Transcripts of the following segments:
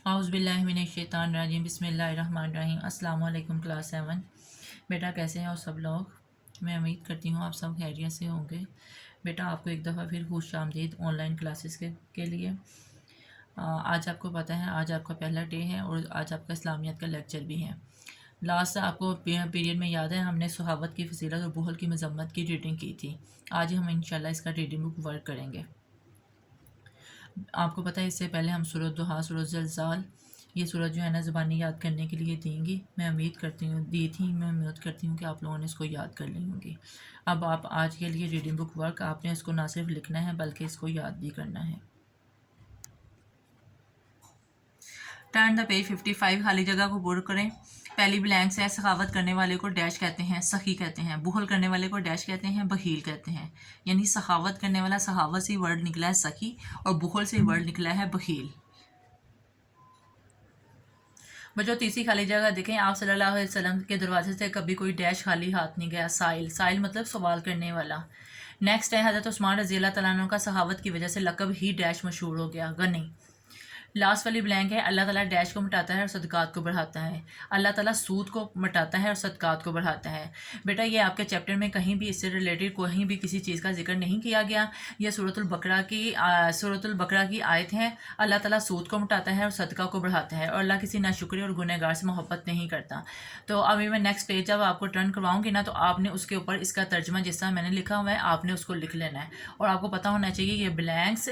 औज़ुबिल्लाहिमिनश्शैतानिर्रजीम बिस्मिल्लाहिर्रहमानिर्रहीम। अस्सलाम वालेकुम क्लास 7। बेटा कैसे हैं और सब लोग। मैं उम्मीद करती हूँ आप सब खैरियत से होंगे। बेटा आपको एक दफ़ा फिर खुश आमदीद ऑनलाइन क्लासेस के लिए। आज आपको पता है आज आपका पहला डे है और आज आपका इस्लामियत का लेक्चर भी है। लास्ट आपको पीरियड में याद है हमने सहावत की फजीलत और बुहल की मजम्मत की रीडिंग की थी। आज हम इंशाल्लाह इसका रीडिंग बुक वर्क करेंगे। आपको पता है इससे पहले हम सूरत दुहा, सूरत ज़लज़ाल, ये सूरत जो है ना ज़बानी याद करने के लिए देंगी। मैं उम्मीद करती हूँ कि आप लोगों ने इसको याद कर ली होंगी। अब आप आज के लिए रीडिंग बुक वर्क आपने इसको ना सिर्फ लिखना है बल्कि इसको याद भी करना है। टर्न द पेज 55, खाली जगह को पुर करें। पहली ब्लैंक्स है। सखावत करने वाले को डैश कहते हैं, सखी कहते हैं। बुहल करने वाले को डैश कहते हैं, बहील कहते हैं। यानी सखावत करने वाला, सखावत से वर्ड निकला है सखी और बुहल से वर्ड निकला है बहील। बच्चों तीसरी खाली जगह देखें। आप सल्लल्लाहु अलैहि वसल्लम के दरवाजे से कभी कोई डैश खाली हाथ नहीं गया। साइल, साइल मतलब सवाल करने वाला। नेक्स्ट है हज़रत उस्मान रज़ी अल्लाह तआला अन्हु का सहावत की वजह से लक़ब ही डैश मशहूर हो गया, गनी। लास्ट वाली ब्लैंक है। अल्लाह ताला डैश को मिटाता है और सदक़ात को बढ़ाता है। अल्लाह ताला सूद को मिटाता है और सदक़ात को बढ़ाता है। बेटा ये आपके चैप्टर में कहीं भी इससे रिलेटेड कहीं भी किसी चीज़ का जिक्र नहीं किया गया। यह सूरतुल बकरा की आयत है। अल्लाह ताला सूद को मिटाता है और सदक़ा को बढ़ाता है और अल्लाह किसी नाशुक्री और गुनहगार से मोहब्बत नहीं करता। तो अभी मैं नेक्स्ट पेज जब आपको टर्न करवाऊँगी ना तो आपने उसके ऊपर इसका तर्जमा जिस तरह मैंने लिखा हुआ है आपने उसको लिख लेना है। और आपको पता होना चाहिए ये ब्लैंक्स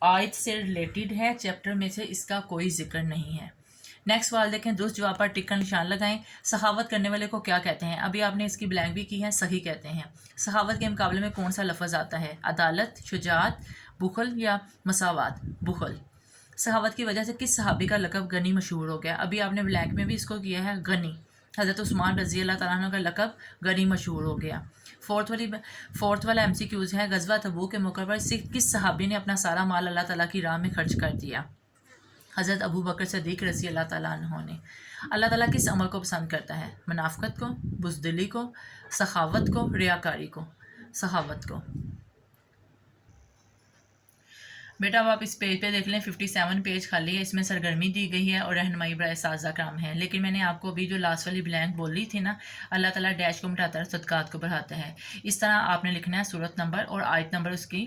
आयत से रिलेटेड है, चैप्टर में से इसका कोई जिक्र नहीं है। नेक्स्ट सवाल देखें। दुरुस्त जवाब पर टिक का निशान लगाएं। सखावत करने वाले को क्या कहते हैं। अभी आपने इसकी ब्लैंक भी की है, सही कहते हैं। सखावत के मुकाबले में कौन सा लफ्ज़ आता है। अदालत, शुजात, बुखल या मसावात। बुखल। सखावत की वजह से किस सहाबी का लक़ब गनी मशहूर हो गया। अभी आपने ब्लैंक में भी इसको किया है, गनी। हज़रत उस्मान रज़ी अल्लाह तआला अन्हु का लक़ब गनी मशहूर हो गया। फोर्थ वाला MCQs है। गज़वा तबूक के मौके पर किस सहाबी ने अपना सारा माल अल्लाह ताला की राह में खर्च कर दिया। हज़रत अबू बकर सिद्दीक़ रज़ी अल्लाह ताला अन्हु ने। अल्लाह ताला किस अमल को पसंद करता है। मुनाफ़क़त को, बुज़दिली को, सखावत को, रियाकारी को। सखावत को। बेटा अब आप इस पेज पे देख लें। 57 पेज खाली है, इसमें सरगर्मी दी गई है और रहनुमाई बराए साजा काम है। लेकिन मैंने आपको अभी जो लास्ट वाली ब्लैंक बोली थी ना, अल्लाह ताला डैश को मिटाता है, सदक़ात को बढ़ाता है। इस तरह आपने लिखना है। सूरत नंबर और आयत नंबर उसकी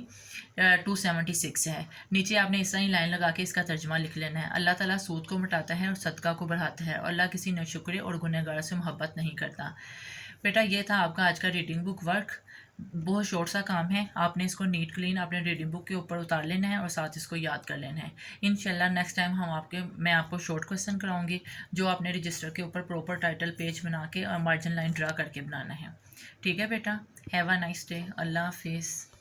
276 है। नीचे आपने इस तरह ही लाइन लगा के इसका तर्जुमा लिख लेना है। अल्लाह ताला सूद को मिटाता है और सदका को बढ़ाता है और अल्लाह किसी नाशुक्रे और गुनहगार से मोहब्बत नहीं करता। बेटा ये था आपका आज का रीडिंग बुक वर्क। बहुत शॉर्ट सा काम है, आपने इसको नीट क्लीन अपने रीडिंग बुक के ऊपर उतार लेना है और साथ इसको याद कर लेना है। इंशाल्लाह नेक्स्ट टाइम मैं आपको शॉर्ट क्वेश्चन कराऊंगी जो आपने रजिस्टर के ऊपर प्रॉपर टाइटल पेज बना के और मार्जिन लाइन ड्रा करके बनाना है। ठीक है बेटा। Have a nice day. अल्लाह हाफिज़।